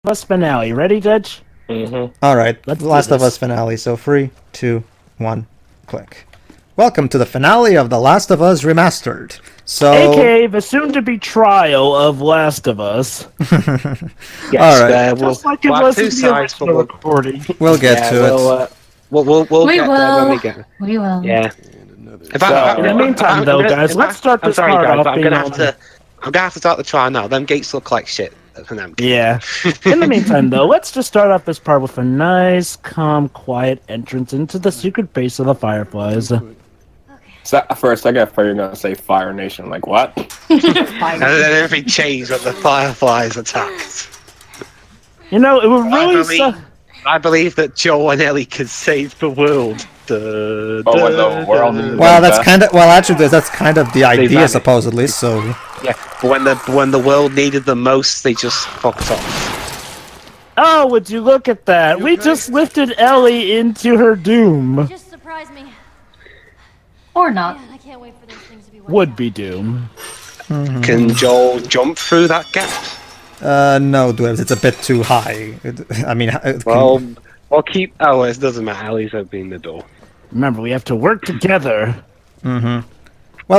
Us finale. Ready, Judge? All right, Let's do Last of this. Us finale. So 3, 2, 1, click. Welcome to the finale of The Last of Us Remastered. So, AKA the soon-to-be trial of Last of Us. all right, Just like it was in the original recording. we'll get to it. We'll We get there when will. we get there. We will. Yeah. In the meantime, though, guys, let's start this part off I'm being gonna have to start the trial now. Them gates look like shit. Yeah. In the meantime, though, let's just start off this part with a nice, calm, quiet entrance into the secret base of the Fireflies. So, first, I got you're gonna say Fire Nation. Like what? And then everything changed when the Fireflies attacked. You know, it would really I believe that Joel and Ellie can save the world. When the world is Well, that's kind of actually that's kind of the idea, vanished. supposedly. So, Yeah, but when the world needed them most, they just fucked off. Oh, would you look at that? We just lifted Ellie into her doom. Just surprise me. Or not. Man, I can't wait for those things to be wiped Would out. be doom. Can Joel jump through that gap? no, Dwebs, it's a bit too high. I mean, Well, keep. Oh, it doesn't matter. Ellie's opening the door. Remember, we have to work together. well,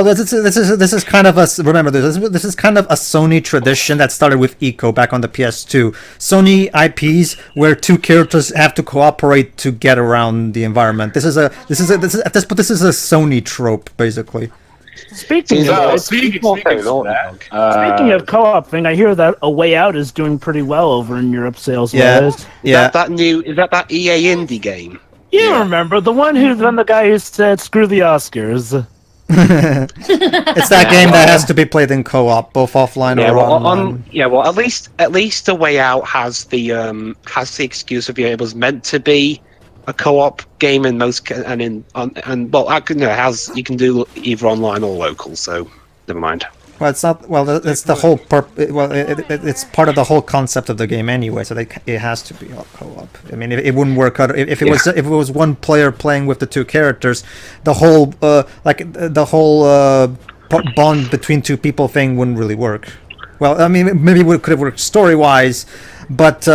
this is kind of a remember this is kind of a Sony tradition that started with Eco back on the PS2. Sony IPs where two characters have to cooperate to get around the environment. This is a Sony trope, basically. Speaking of co-op thing, I hear that A Way Out is doing pretty well over in Europe sales wise. Yeah. Is that EA indie game? You remember the one who's been the guy who said "screw the Oscars." It's that game that has to be played in co-op, both offline or online. Well, at least A Way Out has the excuse of it was meant to be a co-op game in most you can do either online or local. So never mind. Well, it's not. Well, it's the whole. It's part of the whole concept of the game anyway. So it has to be co-op. I mean, it wouldn't work out if it was one player playing with the two characters. The whole bond between two people thing wouldn't really work. Well, I mean, maybe it could have worked story-wise, but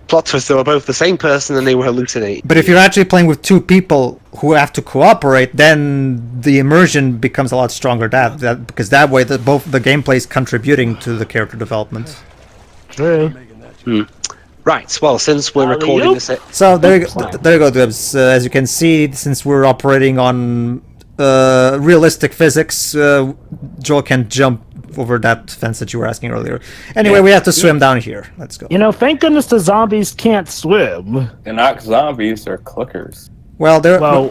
Plot twist, they were both the same person and they were hallucinating. But if you're actually playing with two people who have to cooperate, then the immersion becomes a lot stronger. Because that way, both the gameplay is contributing to the character development. True. Right. Well, since we're recording this, So there you go, Dibs. As you can see, since we're operating on realistic physics, Joel can jump over that fence that you were asking earlier. Anyway, we have to swim down here. Let's go. You know, thank goodness the zombies can't swim. They're not zombies, they're clickers. Well,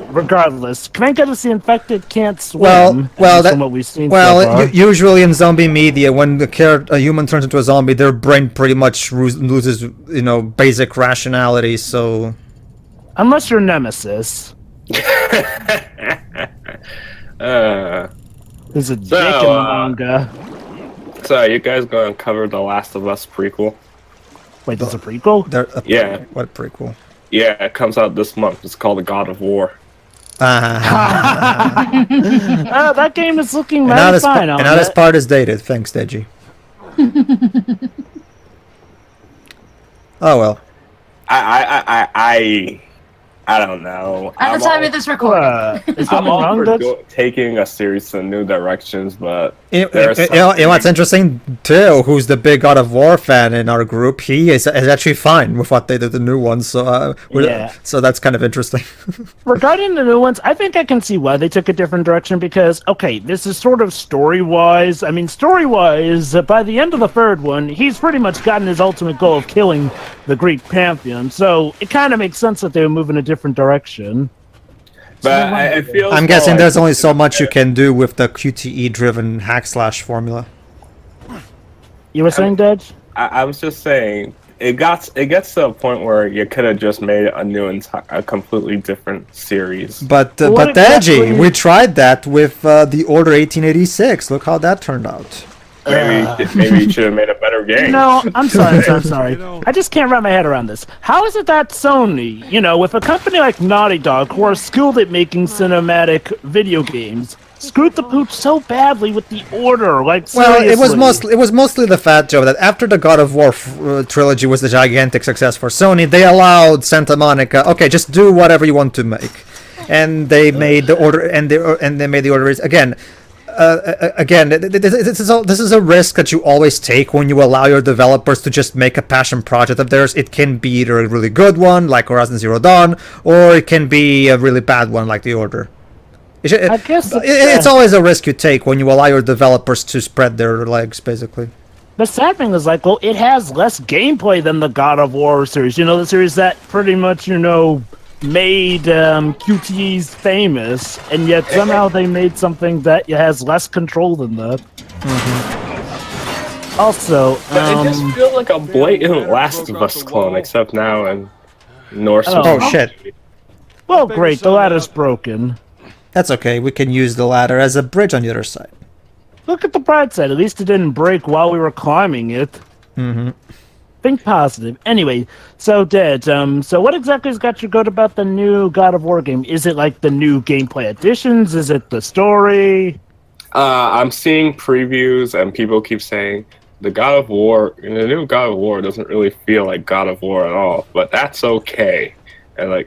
Regardless, thank goodness the infected can't swim. Well, from what we've seen so far. Usually in zombie media, when a human turns into a zombie, their brain pretty much loses, basic rationality. So, Unless you're Nemesis. There's a dick in the manga. So, you guys going to cover the Last of Us prequel? Wait, there's a prequel? Yeah. What prequel? Yeah, it comes out this month. It's called The God of War. That game is looking Now mighty fine. and now this part is dated. Thanks, Deji. Oh well. I don't know. At the time of this recording. Is I'm something all wrong, for Dutch? taking a series in new directions, but You know what's interesting? Theo, who's the big God of War fan in our group, he is actually fine with what they did the new ones. So so that's kind of interesting. Regarding the new ones, I think I can see why they took a different direction because, okay, this is sort of story-wise. I mean, story-wise, by the end of the third one, he's pretty much gotten his ultimate goal of killing the Greek pantheon. So it kind of makes sense that they were moving a different direction. But I feel. I'm guessing there's only so much you can do with the QTE-driven hack/slash formula. You were saying, Dudge? I was just saying it gets to a point where you could have just made a completely different series. But What Deji, exactly- we tried that with the Order 1886. Look how that turned out. Maybe you should have made a better game. No, I'm sorry. I just can't wrap my head around this. How is it that Sony, with a company like Naughty Dog, who are skilled at making cinematic video games, screwed the pooch so badly with the Order. Like, Well, seriously. it was mostly the fact, Joe, that after the God of War trilogy was the gigantic success for Sony, they allowed Santa Monica, okay, just do whatever you want to make, and they made the Order, and they made the Order again. This is a risk that you always take when you allow your developers to just make a passion project of theirs. It can be either a really good one, like Horizon Zero Dawn, or it can be a really bad one, like The Order. I guess It's always a risk you take when you allow your developers to spread their legs, basically. The sad thing is, like, well, it has less gameplay than the God of War series. You know, the series that pretty much, made QTEs famous, and yet somehow they made something that has less control than that. Mm-hmm. Also, But it just feels like a blatant Last of Us clone, except now in Norse. Oh, shit. well, great, the ladder's broken. That's okay, we can use the ladder as a bridge on the other side. Look at the bright side, at least it didn't break while we were climbing it. Mm-hmm. Think positive. Anyway, so Dead, so what exactly has got you good about the new God of War game? Is it like the new gameplay additions? Is it the story? I'm seeing previews, and people keep saying the new God of War doesn't really feel like God of War at all, but that's okay. And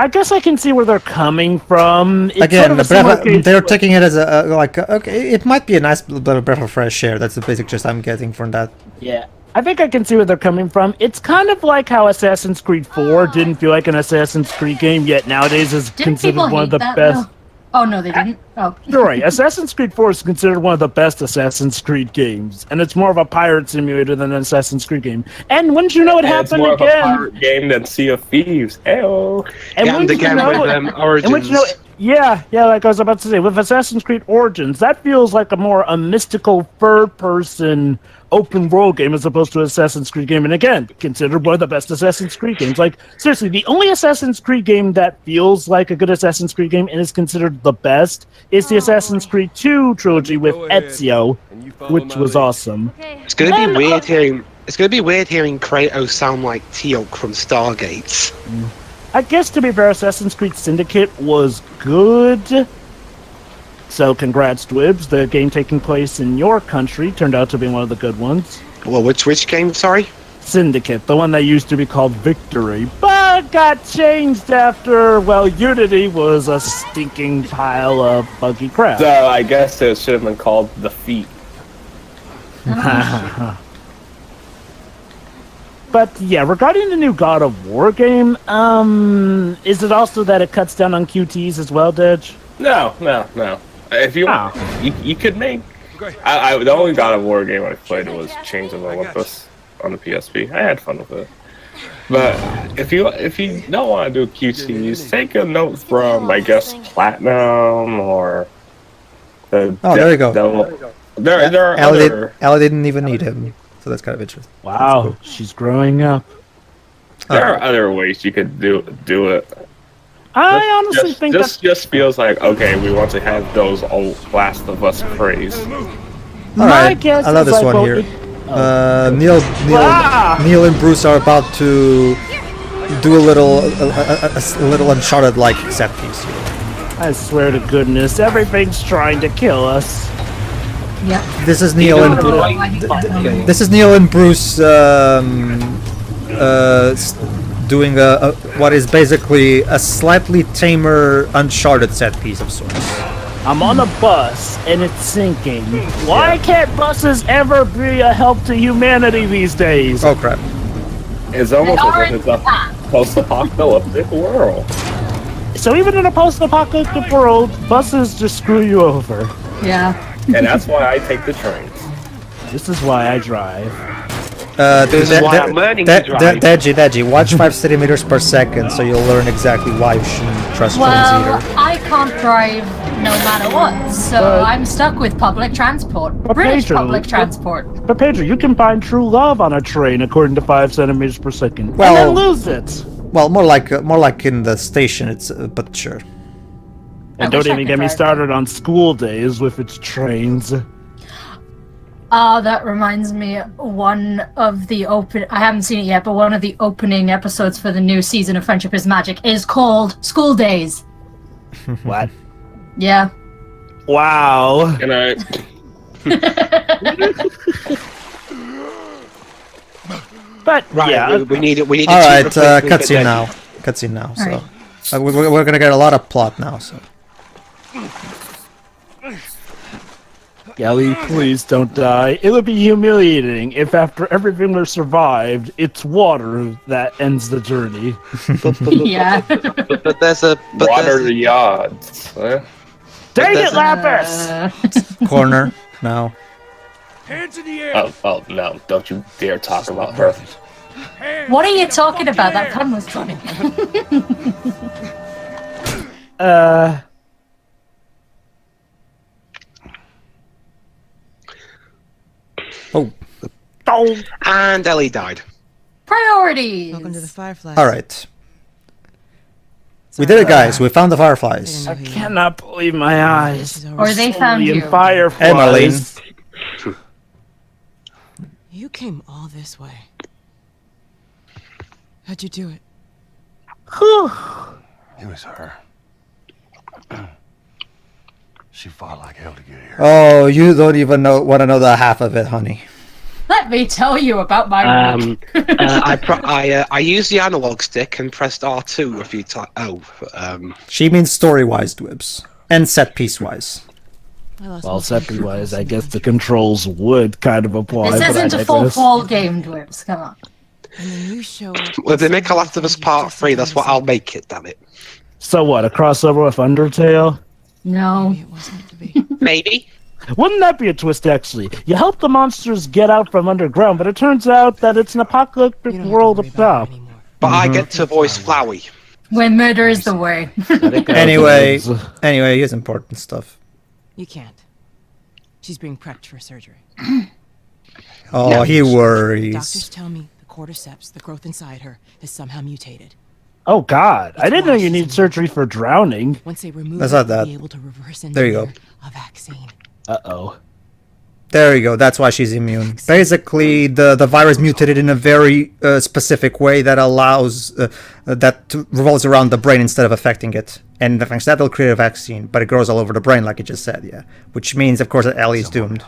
I guess I can see where they're coming from. It's Again, sort of a similar case they're to- taking it as okay, it might be a nice little bit of breath of fresh air. That's the basic gist I'm getting from that. Yeah, I think I can see where they're coming from. It's kind of like how Assassin's Creed 4 didn't feel like an Assassin's Creed game, yet nowadays is Didn't people considered one of hate the that, best. though? Oh, no, they didn't? Oh. You're right. Assassin's Creed 4 is considered one of the best Assassin's Creed games, and it's more of a pirate simulator than an Assassin's Creed game. And wouldn't you know it it's happened more of a again? pirate game than Sea of Thieves. Ayo. And Yeah, and wouldn't you again know with it- and Origins. wouldn't you know it- yeah, like I was about to say, with Assassin's Creed Origins, that feels like a mystical third-person open-world game as opposed to Assassin's Creed game. And again, considered one of the best Assassin's Creed games. Like, seriously, the only Assassin's Creed game that feels like a good Assassin's Creed game and is considered the best is the Assassin's Creed 2 trilogy with Ezio, which was awesome. Okay. It's gonna And, be weird hearing. It's gonna be weird hearing Kratos sound like Teal'c from Stargate. I guess, to be fair, Assassin's Creed Syndicate was good. So congrats, Dwibs. The game taking place in your country turned out to be one of the good ones. Well, which game? Sorry. Syndicate, the one that used to be called Victory, but got changed after, well, Unity was a stinking pile of buggy crap. So I guess it should have been called The Feet. But yeah, regarding the new God of War game, is it also that it cuts down on QTs as well, Dedge? No. If you want, you could make. The only God of War game I played was Chains of Olympus on the PSP. I had fun with it. But if you don't want to do QTs, take a note from, I guess, Platinum or the. Oh, there you go. There are other. Ellie didn't even need him, so that's kind of interesting. Wow, she's growing up. There are other ways you could do it. I honestly think that's... just feels like, okay, we want to have those old Last of Us praise. Alright, guess I love is this like, one well, here. Neil and Bruce are about to do a little Uncharted-like set piece here. I swear to goodness, everything's trying to kill us. Yep. This is Neil and this is Neil and Bruce doing what is basically a slightly tamer Uncharted set piece of sorts. I'm on a bus and it's sinking. Why can't buses ever be a help to humanity these days? Oh crap. It's almost as if it's a post-apocalyptic world. So even in a post-apocalyptic world, buses just screw you over. Yeah. And that's why I take the trains. This is why I drive. This is why I'm learning to drive. Deji, watch 5 centimeters per second so you'll learn exactly why you shouldn't trust trains Well, either. I can't drive no matter what, so But- I'm stuck with public transport. But British Pedro, public but- transport. But Pedro, you can find true love on a train according to 5 centimeters per second, Well- and then lose it. Well, more like in the station. It's but sure. And I don't wish I even could get me drive. started on school days with its trains. That reminds me, one of the I haven't seen it yet, but one of the opening episodes for the new season of Friendship is Magic is called School Days. What? Yeah. Wow. Good night. But Right, yeah, we need. All right, cutscene now. Cutscene now. So we're gonna get a lot of plot now. So Ellie, please don't die. It would be humiliating if after everything we've survived, it's water that ends the journey. Yeah. But there's a Water the odds. Huh? Dang there's it, Lapis! corner now. Oh no! Don't you dare talk about her. What are you talking about? That pun was funny. Oh, and Ellie died. Priorities. Welcome to the Fireflies. all right. We did it, guys. We found the fireflies. I cannot believe my eyes. Or they found Only in you. fireflies. Hey, Marlene. You came all this way. How'd you do it? It was her. She fought like hell to get here. Oh, you don't even want to know the half of it, honey. Let me tell you about my work. I used the analog stick and pressed R2 a few times. She means story-wise, Dwibs, and set-piece-wise. Well, set-wise, I guess the controls would kind of apply. This but isn't I a full digress. ball game, Dwibs. Come on. And then you show up. Well, if they make a Last of Us Part 3, that's what I'll make it, damn it. So what, a crossover with Undertale? No. Maybe it wasn't meant to be. Maybe. Wouldn't that be a twist, actually? You help the monsters get out from underground, but it turns out that it's an apocalyptic You don't world have up to worry about top. it anymore. But I get to voice Flowey. When murder is the way. Anyway, here's important stuff. You can't. She's being prepped for surgery. Oh, No. he worries. Doctors tell me the cordyceps, the growth inside her, is somehow mutated. Oh God, I didn't know you need surgery for drowning. Once they remove That's it, not they'll that. be able to reverse There you go. engineer a vaccine. Uh-oh. There you go. That's why she's immune. Basically, the virus mutated in a very specific way that allows that revolves around the brain instead of affecting it, and thanks to that, they'll create a vaccine. But it grows all over the brain, like you just said, yeah. Which means, of course, that Ellie is doomed.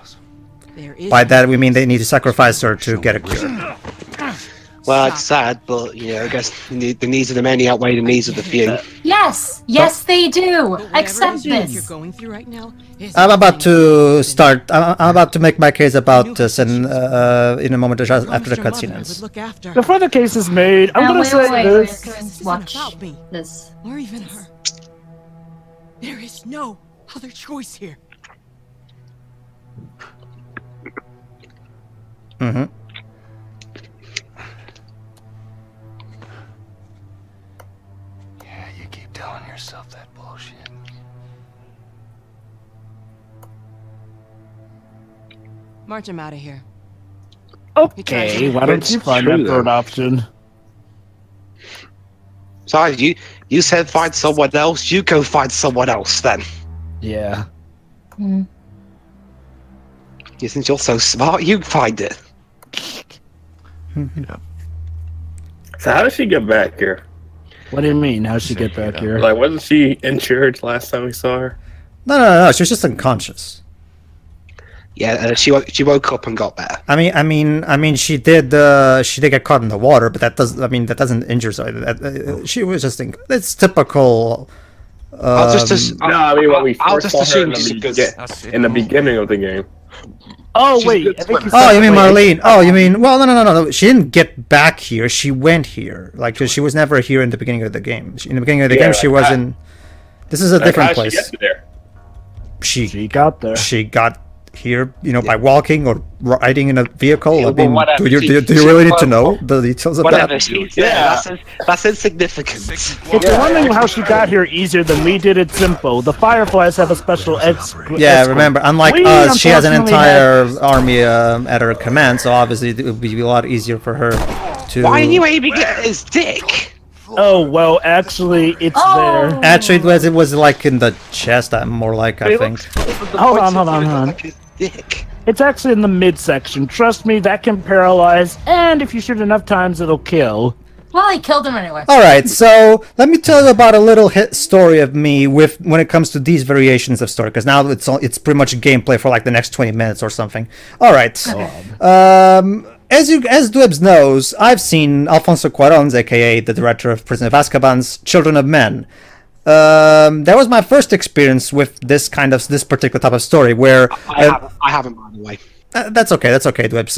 There is By that, we mean they need to sacrifice her to get a cure. Well, it's sad, but, you know, I guess the needs of the many outweigh the needs of the few. Yes. Yes, they do. Whatever it Accept is you're this. going through right now is I'm about to something start. I'm about to make my case about this, and in a moment, just after promised the your mother cutscene I ends. would look after her. Before the case is made, I'm gonna say this. This Watch isn't about me. this. Or even her. There is no other choice here. Mm-hmm. Yeah, you keep telling yourself that bullshit. March him out of here. Okay, why don't you It's find true, that third though. option? Sorry, you said find someone else. You go find someone else then. Yeah. Hmm. You think you're so smart? You find it. So how did she get back here? What do you mean? How'd she get back here? Like, wasn't she injured last time we saw her? No. She was just unconscious. Yeah, she woke up and got better. I mean, she did get caught in the water, but that doesn't injure her. She was just it's typical. I'll just No, I mean when we I'll first just saw her in assume the, in the beginning of the game. Oh She's wait, good I think swimmer. Oh, you mean Marlene? Oh, you mean no. She didn't get back here. She went here. Like she was never here in the beginning of the game. In the beginning of the Yeah, game, she like was that. in. This is a Like, different how did place. she get there? She got there. She got here, by walking or riding in a vehicle. Yeah, I mean, well, whatever. do you really need to know the details of Whatever that? she Yeah. that's insignificant. If you're wondering how she got here easier than we did, it's simple. The Fireflies have a special Yeah, escort. remember, unlike We us, she has an unfortunately entire army at her command, so obviously it would be a lot easier for her to. Why are you aiming at his dick? Oh well, actually, it's there. Actually, it was like in the chest. More like I think. Hold on. Like his dick. It's actually in the midsection. Trust me, that can paralyze, and if you shoot enough times, it'll kill. Well, he killed him anyway. All right, so let me tell you about a little hit story of me when it comes to these variations of story, because now it's pretty much gameplay for like the next 20 minutes or something. All right. As Dwebs knows, I've seen Alfonso Cuarón's, aka the director of Prison of Azkaban's Children of Men. That was my first experience with this particular type of story, where I haven't, by the way. That's okay, Dwebs.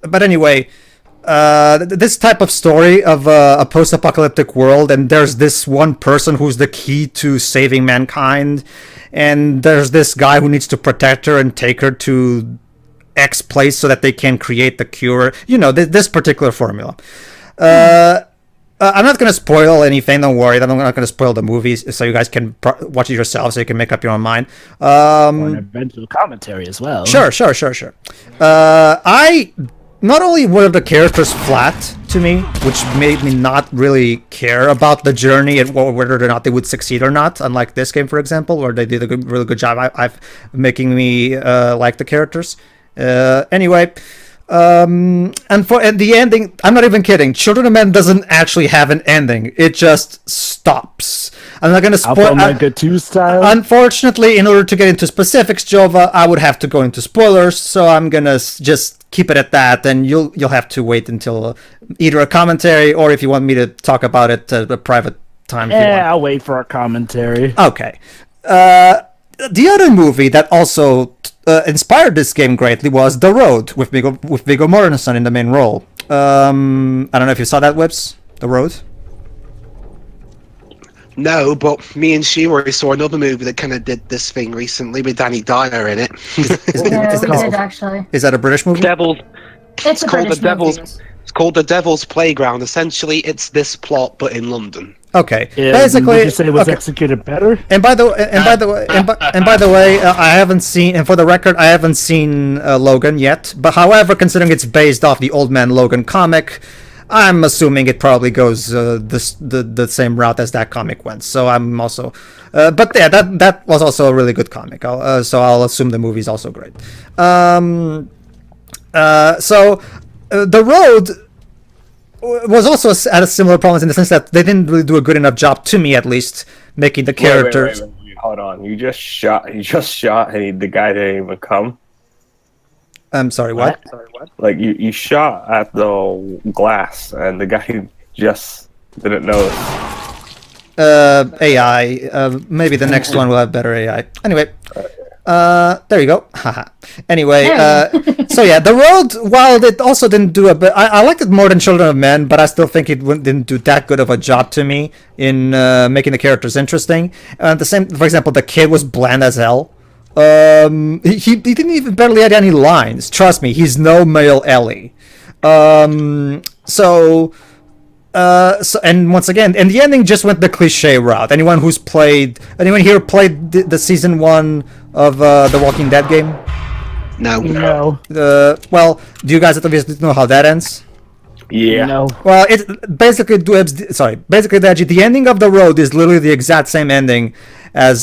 But anyway. This type of story of a post-apocalyptic world, and there's this one person who's the key to saving mankind, and there's this guy who needs to protect her and take her to X place so that they can create the cure. You know, this particular formula. I'm not going to spoil anything, don't worry. I'm not going to spoil the movies, so you guys can watch it yourselves, so you can make up your own mind. Or an eventual commentary as well. Sure. Not only were the characters flat to me, which made me not really care about the journey and whether or not they would succeed or not, unlike this game, for example, where they did a really good job I've making me like the characters. Anyway, and the ending, I'm not even kidding. Children of Men doesn't actually have an ending. It just stops. I'm not going to spoil. Mega 2 style. Unfortunately, in order to get into specifics, Jova, I would have to go into spoilers, so I'm gonna just keep it at that, and you'll have to wait until either a commentary or if you want me to talk about it at a private time. Yeah, I'll wait for a commentary. Okay. The other movie that also inspired this game greatly was The Road, with Viggo Mortensen in the main role. I don't know if you saw that, Whips. The Road. No, but me and Shiori saw another movie that kind of did this thing recently with Danny Dyer in it. Yeah, we did actually. Is that a British movie? It's called British The Devil's. movie. It's called The Devil's Playground. Essentially, it's this plot, but in London. Okay. Yeah, Basically, would you say it was okay. executed better? And by the way, I haven't seen. And for the record, I haven't seen Logan yet. But however, considering it's based off the Old Man Logan comic, I'm assuming it probably goes the same route as that comic went. So I'm also, but yeah, that was also a really good comic. So I'll assume the movie's also great. The Road was also at a similar problem in the sense that they didn't really do a good enough job, to me at least, making the characters. Wait, hold on. You just shot, and the guy didn't even come. I'm sorry, what? Like, you shot at the glass, and the guy just didn't notice. AI. Maybe the next one will have better AI. Anyway. There you go. Haha. Anyway, so yeah, The Road, while it also didn't do I liked it more than Children of Men, but I still think it didn't do that good of a job to me in making the characters interesting. The same, for example, the kid was bland as hell. He didn't even barely had any lines. Trust me, he's no male Ellie. So and once again, and the ending just went the cliche route. Anyone here played the season 1 of the Walking Dead game? No. Well, do you guys obviously know how that ends? Yeah. No. Well, it basically the ending of The Road is literally the exact same ending as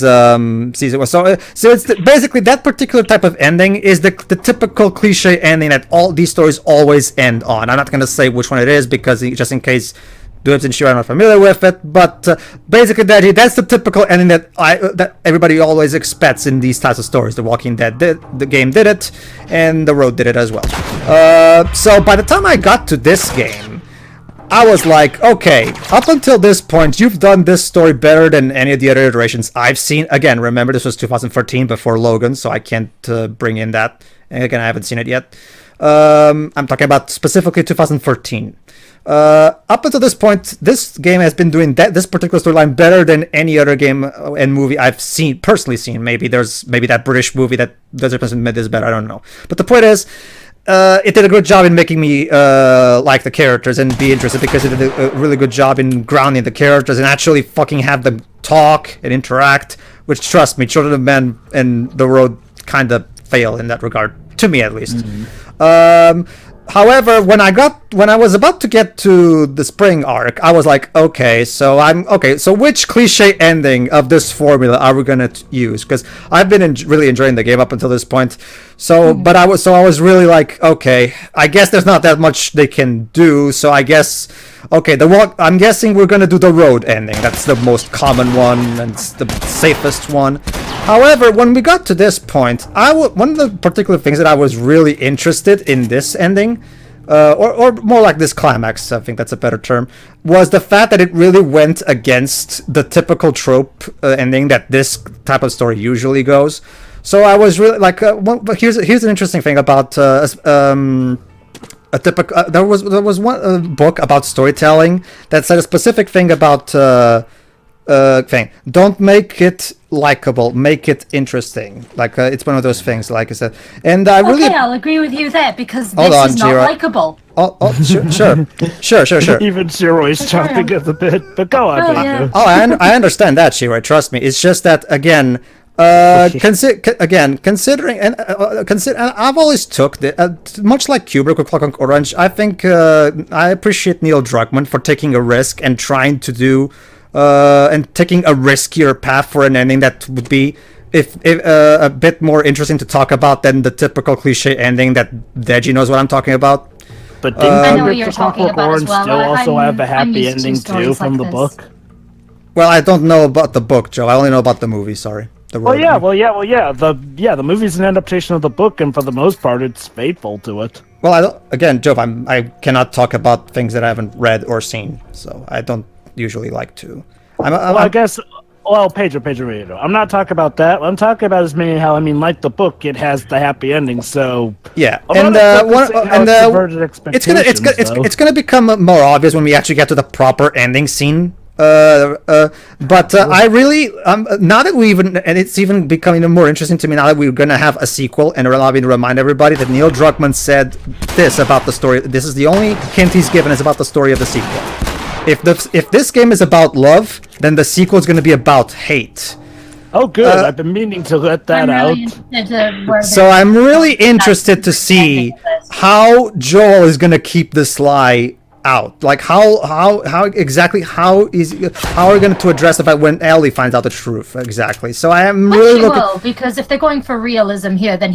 season 1. So it's basically that particular type of ending is the typical cliche ending that all these stories always end on. I'm not going to say which one it is because just in case Dubs and Shira are not familiar with it, but basically that's the typical ending that everybody always expects in these types of stories. The Walking Dead the game did it, and The Road did it as well. So by the time I got to this game, I was like, okay, up until this point, you've done this story better than any of the other iterations I've seen. Again, remember, this was 2013 before Logan, so I can't bring in that. And again, I haven't seen it yet. I'm talking about specifically 2014. Up until this point, this game has been doing this particular storyline better than any other game and movie I've personally seen. Maybe that British movie that does represent this better, I don't know. But the point is, it did a good job in making me like the characters and be interested, because it did a really good job in grounding the characters and actually fucking have them talk and interact, which, trust me, Children of Men and The Road kind of fail in that regard, to me at least. However, when I was about to get to the spring arc, I was like, okay, so which cliche ending of this formula are we gonna use? Because I've been really enjoying the game up until this point. So, but I was really like, okay, I guess there's not that much they can do. So I guess, okay, I'm guessing we're gonna do the road ending. That's the most common one and it's the safest one. However, when we got to this point, one of the particular things that I was really interested in this ending, or more like this climax, I think that's a better term, was the fact that it really went against the typical trope ending that this type of story usually goes. So I was really like, but here's an interesting thing about a typical. There was one book about storytelling that said a specific thing about thing. Don't make it likable, make it interesting. Like it's one of those things, like I said. And I really, okay, I'll agree with you there because this is not likable. Sure. Even Shiroi's chomping at the bit, but go on, Pedro. Yeah. Oh, I understand that, Shiroi. Trust me. It's just that again. Considering and I've always took much like Kubrick with Clockwork Orange. I think I appreciate Neil Druckmann for taking a risk and trying to do and taking a riskier path for an ending that would be if a bit more interesting to talk about than the typical cliche ending that Deji knows what I'm talking about. But didn't I know what Kubrick you're for talking Clockwork about as Orange well. still also have a I'm happy used to ending too stories from like the this. book? Well, I don't know about the book, Joe. I only know about the movie. Sorry. The movie's an adaptation of the book, and for the most part, it's faithful to it. Well, Joe, I cannot talk about things that I haven't read or seen, so I don't usually like to. Pedro, I'm not talking about that. What I'm talking about is mainly how, like the book, it has the happy ending. So yeah, it's gonna become more obvious when we actually get to the proper ending scene. I really now that it's even becoming more interesting to me now that we're gonna have a sequel, and allow me to remind everybody that Neil Druckmann said this about the story. This is the only hint he's given is about the story of the sequel. If this game is about love, then the sequel is going to be about hate. Oh, good. I've been meaning to let that out. So I'm really interested to see how Joel is going to keep this lie out. Like how are we going to address the fact when Ellie finds out the truth exactly? So I am really looking. Because if they're going for realism here, then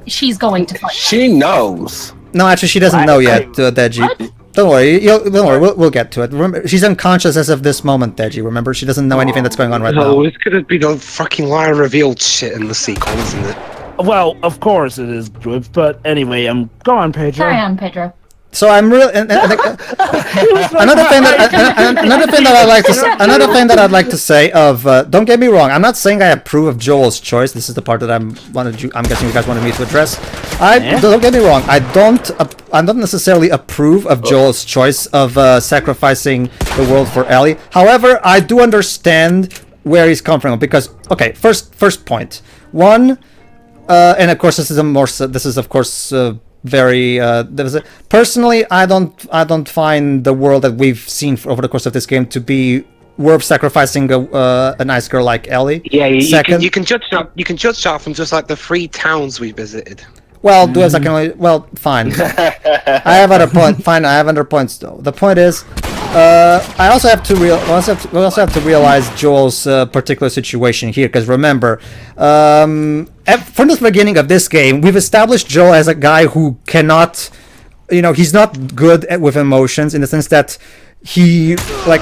she's going to fight. She knows. No, actually, she doesn't know yet, Deji. What? Don't worry, we'll get to it. Remember, she's unconscious as of this moment, Deji. Remember, she doesn't know anything that's going on right now. No, it's gonna be the fucking lie revealed shit in the sequel, isn't it? Well, of course it is, but anyway, go on, Pedro. Carry on, Pedro. So I'm really another thing that I'd like to say of don't get me wrong, I'm not saying I approve of Joel's choice. This is the part that I'm guessing you guys wanted me to address. Don't get me wrong, I don't necessarily approve of Joel's choice of sacrificing the world for Ellie. However, I do understand where he's coming from because first point. One, and of course this is of course very personally I don't find the world that we've seen over the course of this game to be worth sacrificing a nice girl like Ellie. Yeah, you can judge that from just like the 3 towns we visited. Well, fine. I have other points though. The point is I also have to realize Joel's particular situation here, because remember, from the beginning of this game, we've established Joel as a guy who cannot, he's not good with emotions, in the sense that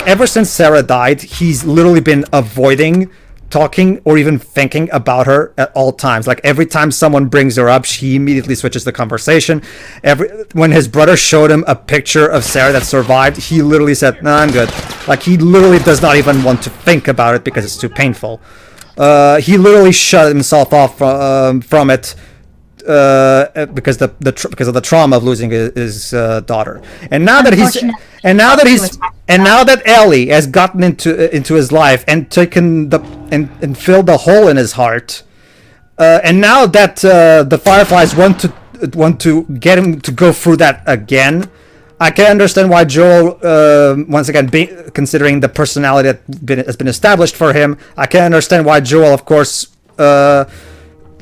ever since Sarah died, he's literally been avoiding talking or even thinking about her at all times. Like every time someone brings her up, he immediately switches the conversation. When his brother showed him a picture of Sarah that survived, he literally said, "No, I'm good." Like he literally does not even want to think about it because it's too painful. He literally shut himself off from it because of the trauma of losing his daughter. And now that Ellie has gotten into his life and taken and filled the hole in his heart, and now that the Fireflies want to get him to go through that again, I can understand why Joel, once again, considering the personality that has been established for him, I can understand why Joel, of course,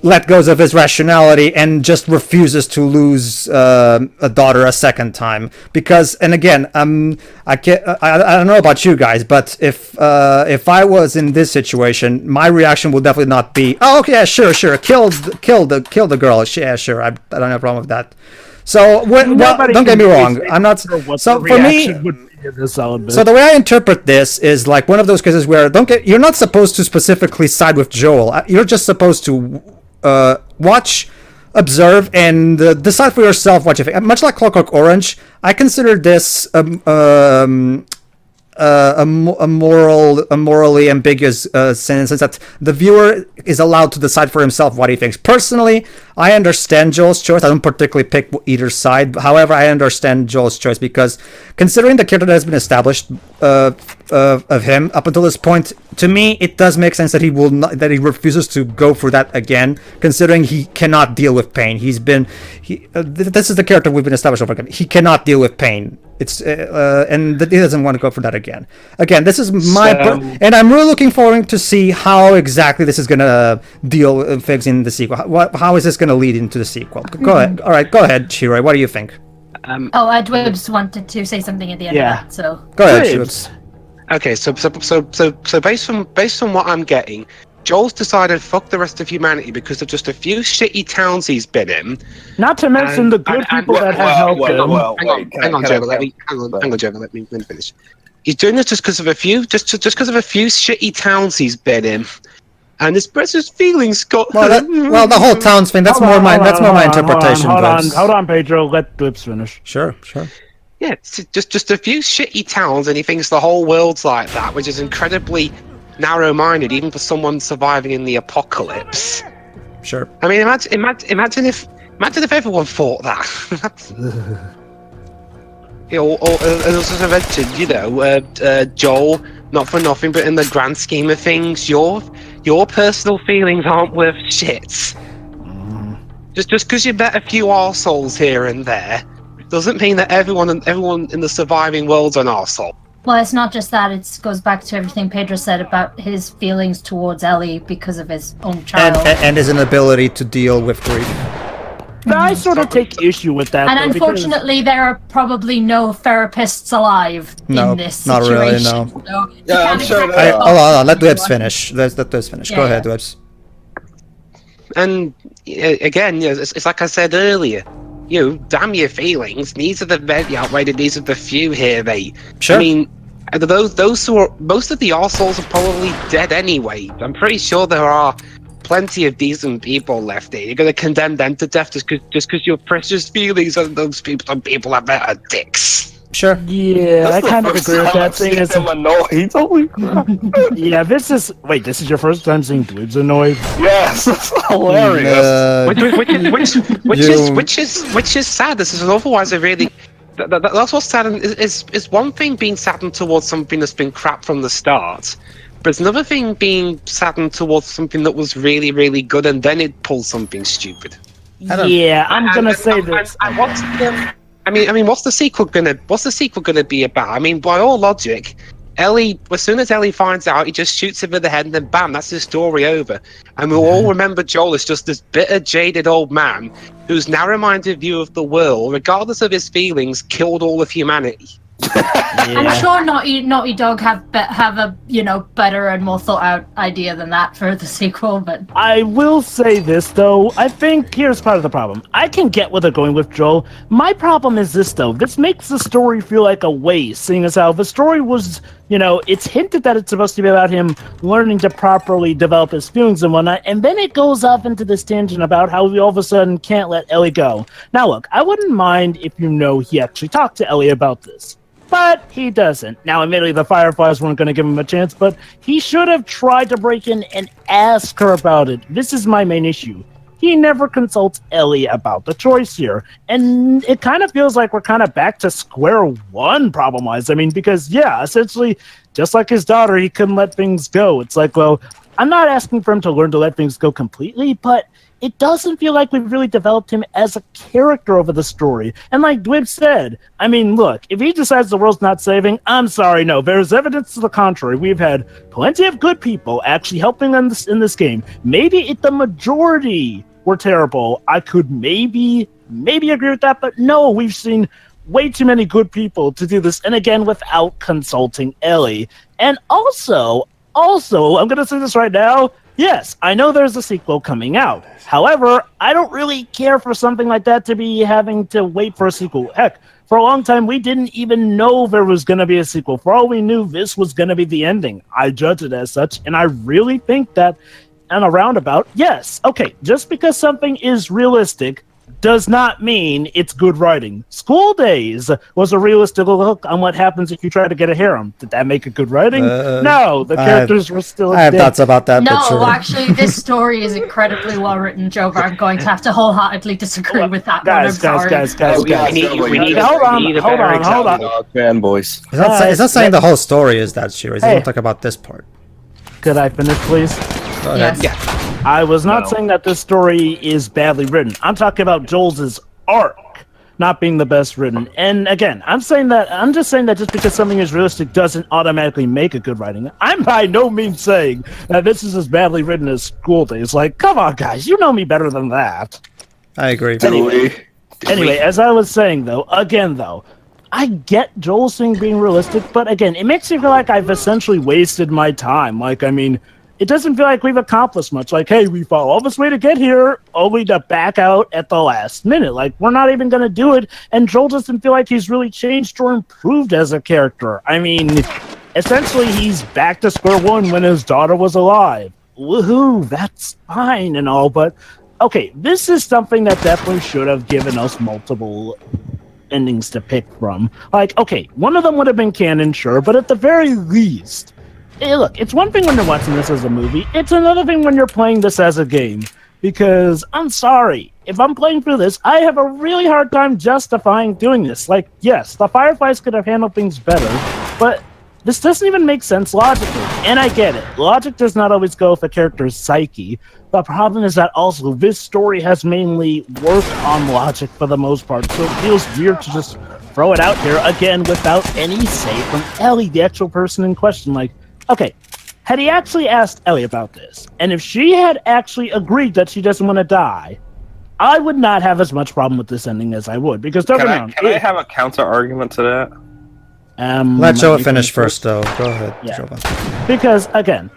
let goes of his rationality and just refuses to lose a daughter a second time. Because, and again, I don't know about you guys, but if I was in this situation, my reaction would definitely not be, oh, okay, yeah, sure, kill the girl, yeah, sure, I don't have a problem with that. So don't get me wrong, I'm not. So for me, so the way I interpret this is like one of those cases where you're not supposed to specifically side with Joel. You're just supposed to watch, observe, and decide for yourself what you think. Much like Clockwork Orange, I consider this a morally ambiguous sense that the viewer is allowed to decide for himself what he thinks. Personally, I understand Joel's choice. I don't particularly pick either side. However, I understand Joel's choice because considering the character that has been established of him up until this point, to me, it does make sense that he refuses to go for that again, considering he cannot deal with pain. This is the character we've been established over again. He cannot deal with pain. And he doesn't want to go for that again. Again, this is and I'm really looking forward to see how exactly this is going to deal with things in the sequel. How is this going to lead into the sequel? Go ahead. All right, go ahead, Shiroi. What do you think? Dwibbs wanted to say something at the end of that, so go ahead, Dwibbs. Okay, so based on what I'm getting, Joel's decided fuck the rest of humanity because of just a few shitty towns he's been in. Not to mention the good people that have helped him. Hang on, Joel. Let me finish. He's doing this just because of a few shitty towns he's been in, and his precious feelings got. Well, the whole town's thing. That's more my interpretation. Hold on, Pedro. Let Dwibbs finish. Sure. Yeah, it's just a few shitty towns, and he thinks the whole world's like that, which is incredibly narrow-minded, even for someone surviving in the apocalypse. Sure. I mean, imagine if everyone thought that. As I mentioned, Joel, not for nothing, but in the grand scheme of things, your personal feelings aren't worth shit. Just because you met a few arseholes here and there, doesn't mean that everyone in the surviving world's an arsehole. Well, it's not just that. It goes back to everything Pedro said about his feelings towards Ellie because of his own child. And his inability to deal with grief. I sort of take issue with that. And unfortunately, there are probably no therapists alive in this situation. Not really, no. So yeah, I'm sure hold on, let Dwibbs finish. Let Dwibbs finish. Go ahead, Dwibbs. And again, it's like I said earlier. Damn your feelings. These are the very outrated. These are the few here, mate. Sure. I mean, those who are most of the arseholes are probably dead anyway. I'm pretty sure there are plenty of decent people left here. You're going to condemn them to death just because your precious feelings on those people. Some people are better dicks. Sure. Yeah, I kind of agree with that thing. Yeah, this is your first time seeing Dwibbs annoyed? Yes, that's hilarious. Which is sad. This is otherwise a really. That's what's sad. Is one thing being saddened towards something that's been crap from the start, but it's another thing being saddened towards something that was really, really good, and then it pulls something stupid. Yeah, I'm gonna say this. I mean, what's the sequel gonna be about? I mean, by all logic, Ellie. As soon as Ellie finds out, he just shoots him in the head, and then bam, that's his story over. And we'll all remember Joel as just this bitter, jaded old man whose narrow-minded view of the world, regardless of his feelings, killed all of humanity. I'm sure Naughty Dog have a better and more thought out idea than that for the sequel, but I will say this though. I think here's part of the problem. I can get where they're going with Joel. My problem is this though. This makes the story feel like a waste, seeing as how the story was, it's hinted that it's supposed to be about him learning to properly develop his feelings and whatnot, and then it goes off into this tangent about how he all of a sudden can't let Ellie go. Now look, I wouldn't mind if he actually talked to Ellie about this. But he doesn't. Now, admittedly, the Fireflies weren't going to give him a chance, but he should have tried to break in and ask her about it. This is my main issue. He never consults Ellie about the choice here. And it kind of feels like we're kind of back to square one problem-wise. I mean, because, essentially, just like his daughter, he couldn't let things go. It's like, well, I'm not asking for him to learn to let things go completely, but it doesn't feel like we've really developed him as a character over the story. And like Dwib said, I mean, look, if he decides the world's not saving, I'm sorry, no. There's evidence to the contrary. We've had plenty of good people actually helping in this game. Maybe the majority were terrible. I could maybe agree with that, but no, we've seen way too many good people to do this, and again, without consulting Ellie. And also, I'm going to say this right now, yes, I know there's a sequel coming out. However, I don't really care for something like that to be having to wait for a sequel. Heck, for a long time, we didn't even know there was going to be a sequel. For all we knew, this was going to be the ending. I judge it as such, and I really think that, on a roundabout, yes, okay, just because something is realistic does not mean it's good writing. School Days was a realistic look on what happens if you try to get a harem. Did that make it good writing? No, the characters were still I have dead. thoughts about that. No, but sure. actually, this story is incredibly well written, Joe. I'm going to have to wholeheartedly disagree with that one. I'm sorry. Guys. We need Hold on. Fanboys. It's not saying the whole story is that serious. Hey. Don't talk about this part. Could I finish, please? Go ahead. Yes. I was not saying that this story is badly written. I'm talking about Joel's arc not being the best written. And again, I'm just saying that just because something is realistic doesn't automatically make it good writing. I'm by no means saying that this is as badly written as School Days. Like, come on, guys, you know me better than that. I agree. Anyway, as I was saying though, I get Joel's thing being realistic, but again, it makes me feel like I've essentially wasted my time. Like, I mean, it doesn't feel like we've accomplished much. Like, hey, we fought all this way to get here, only to back out at the last minute. Like, we're not even going to do it, and Joel doesn't feel like he's really changed or improved as a character. I mean, essentially, he's back to square one when his daughter was alive. Woohoo, that's fine and all, but okay, this is something that definitely should have given us multiple endings to pick from. Like, okay, one of them would have been canon, sure, but at the very least, hey, look, it's one thing when you're watching this as a movie, it's another thing when you're playing this as a game. Because, I'm sorry, if I'm playing through this, I have a really hard time justifying doing this. Like, yes, the Fireflies could have handled things better, but this doesn't even make sense logically. And I get it. Logic does not always go with a character's psyche. The problem is that also this story has mainly worked on logic for the most part, so it feels weird to just throw it out here again without any say from Ellie, the actual person in question. Like, okay, had he actually asked Ellie about this, and if she had actually agreed that she doesn't want to die, I would not have as much problem with this ending as I would. Because don't get me wrong. Can I have a counter argument to that? Let Joe finish first, though. Go ahead, Yeah. Joe. Because, again,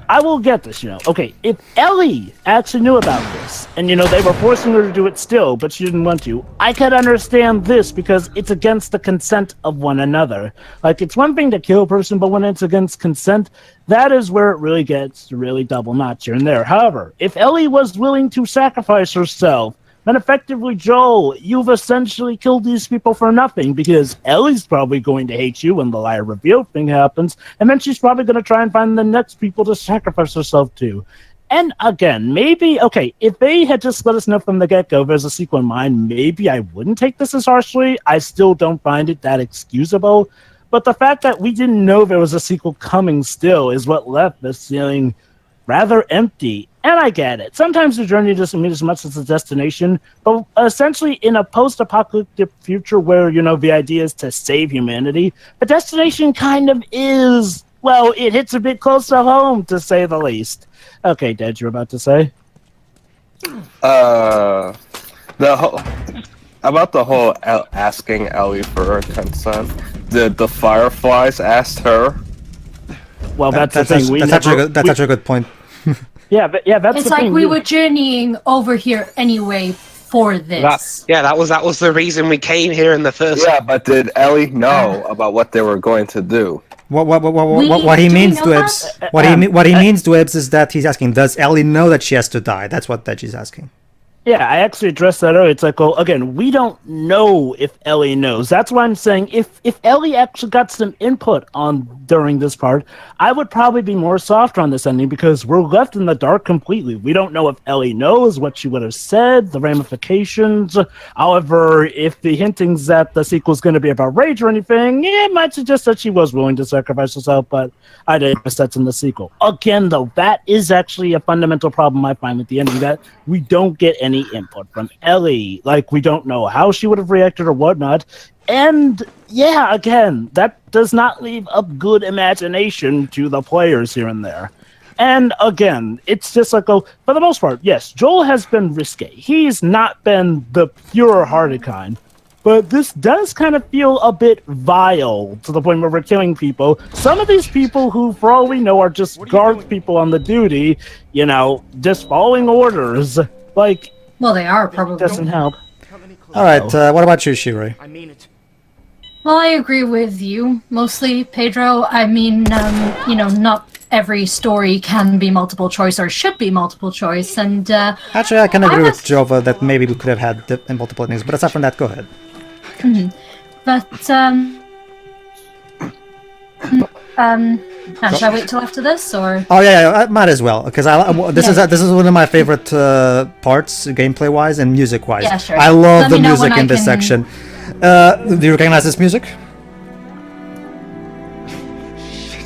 I will get this, Okay, if Ellie actually knew about this, and, they were forcing her to do it still, but she didn't want to, I could understand this because it's against the consent of one another. Like, it's one thing to kill a person, but when it's against consent, that is where it really gets really double notch here and there. However, if Ellie was willing to sacrifice herself, then effectively, Joel, you've essentially killed these people for nothing, because Ellie's probably going to hate you when the liar reveal thing happens, and then she's probably going to try and find the next people to sacrifice herself to. And again, maybe, okay, if they had just let us know from the get-go there's a sequel in mind, maybe I wouldn't take this as harshly. I still don't find it that excusable. But the fact that we didn't know there was a sequel coming still is what left this feeling rather empty. And I get it. Sometimes the journey doesn't mean as much as the destination, but essentially in a post-apocalyptic future where, the idea is to save humanity, the destination kind of is, well, it hits a bit close to home, to say the least. Okay, Dad, you're about to say? About the whole asking Ellie for her consent. Did the Fireflies ask her? Well, that's the thing. That's actually a good point. Yeah, that's It's the thing. like we were journeying over here anyway for this. That was the reason we came here in the first. Yeah, but did Ellie know about what they were going to do? What he means, Dwibs, what he means, Dwibs, is that he's asking, does Ellie know that she has to die? That's what she's asking. Yeah, I actually addressed that earlier. It's like, well, again, we don't know if Ellie knows. That's why I'm saying if Ellie actually got some input on during this part, I would probably be more softer on this ending because we're left in the dark completely. We don't know if Ellie knows what she would have said, the ramifications. However, if the hintings that the sequel is going to be about rage or anything, it might suggest that she was willing to sacrifice herself, but I didn't guess that's in the sequel. Again, though, that is actually a fundamental problem I find with the ending, that we don't get any input from Ellie. Like, we don't know how she would have reacted or whatnot. And yeah, again, that does not leave a good imagination to the players here and there. And again, it's just like, oh, for the most part, yes, Joel has been risque. He's not been the pure-hearted kind. But this does kind of feel a bit vile to the point where we're killing people. Some of these people who, for all we know, are just guard people on the duty, you know, just following orders. Like, Well, they are probably. doesn't help. All right, what about you, Shiroi? I mean it. Well, I agree with you mostly, Pedro. I mean, you know, not every story can be multiple choice or should be multiple choice, and Actually, I can agree with Jova that maybe we could have had multiple endings, but aside from that, go ahead. But now, should I wait till after this, or? Oh yeah, I might as well because this is one of my favorite parts, gameplay wise and music wise. Yeah, sure. I love Let the me know music when in I this can- section. Do you recognize this music?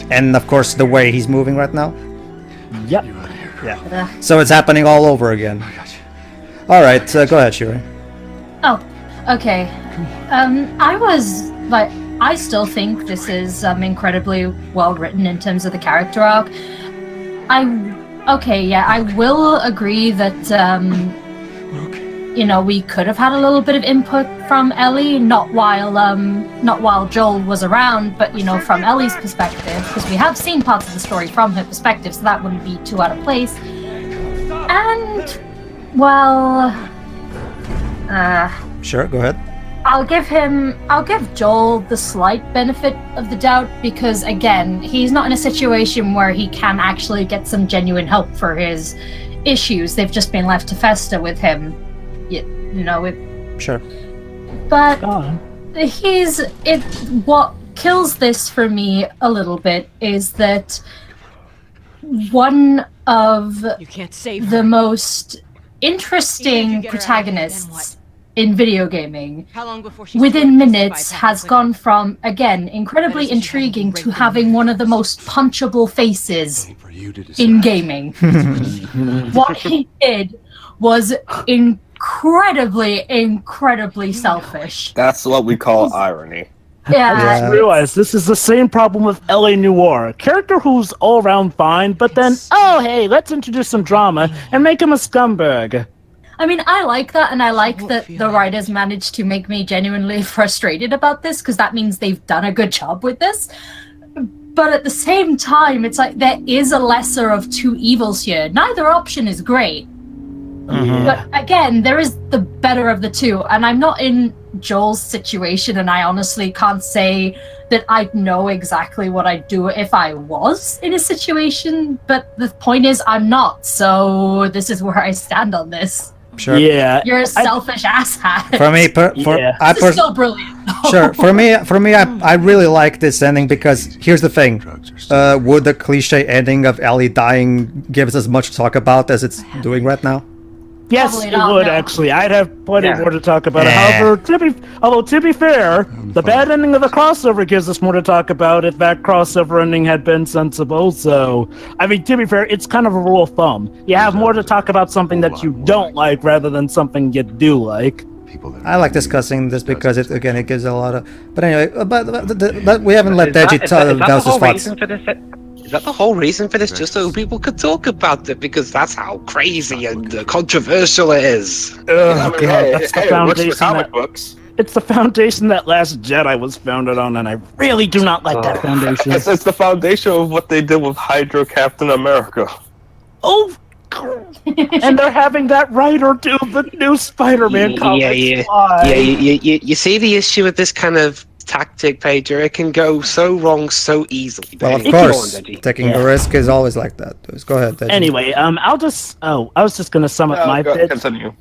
And of course, the way he's moving right now. Yep. Yeah. So it's happening all over again. All right, go ahead, Shiroi. Oh, okay. I still think this is incredibly well written in terms of the character arc. I will agree that you know, we could have had a little bit of input from Ellie, not while Joel was around, but you know, from Ellie's perspective, because we have seen parts of the story from her perspective, so that wouldn't be too out of place. And well, Sure, go ahead. I'll give Joel the slight benefit of the doubt because, again, he's not in a situation where he can actually get some genuine help for his issues. They've just been left to fester with him, you know. Sure. But what kills this for me a little bit is that one of You can't save the her. most Even if you interesting get her out of here, then protagonists in video gaming How long before she's within fully minutes justified has technically? gone from, again, incredibly That is if you hadn't intriguing raped to them. having one of the most punchable faces For you to decide. in gaming. What he did was incredibly selfish. That's what we call irony. Yeah. I realize this is the same problem with Ellie Noir. Character who's all around fine, but then, oh hey, let's introduce some drama and make him a scumbag. I mean, I like that, and I like that the writers managed to make me genuinely frustrated about this, because that means they've done a good job with this. But at the same time, it's like there is a lesser of two evils here. Neither option is great. But again, there is the better of the two, and I'm not in Joel's situation, and I honestly can't say that I'd know exactly what I'd do if I was in a situation, but the point is I'm not, so this is where I stand on this. Sure. Yeah. You're a selfish asshat. For me, Yeah. It's still brilliant. sure. For me, I really like this ending because here's the thing: Drugs are still would the cliche ending of Ellie dying give us as much to talk about as it's doing right now? Yes, Probably it not, would no. actually. I'd have plenty Yeah. more to talk about. Yeah. However, to be fair, the bad ending of the crossover gives us more to talk about if that crossover ending had been sensible. So, I mean, to be fair, it's kind of a rule of thumb. You have more to talk about something that you don't like rather than something you do like. people that I like discussing this because it gives a lot of. But anyway, but we haven't let Deji tell Is that the douse his whole thoughts. reason for this? Is that the whole reason for this? Just so people could talk about it, because that's how crazy and controversial it is. Oh, God, that's the Hey, what's the foundation. comic That, books? it's the foundation that Last Jedi was founded on, and I really do not like that foundation. It's the foundation of what they did with Hydra Captain America. Oh, and they're having that writer do the new Spider-Man comics. Yeah. Why? Yeah, you see the issue with this kind of tactic, Pedro. It can go so wrong so easily. Well, of Anyway, go on, course, Deji. taking the risk is always like that. Go ahead, Deji. Anyway, I was just gonna sum up my bit. Continue.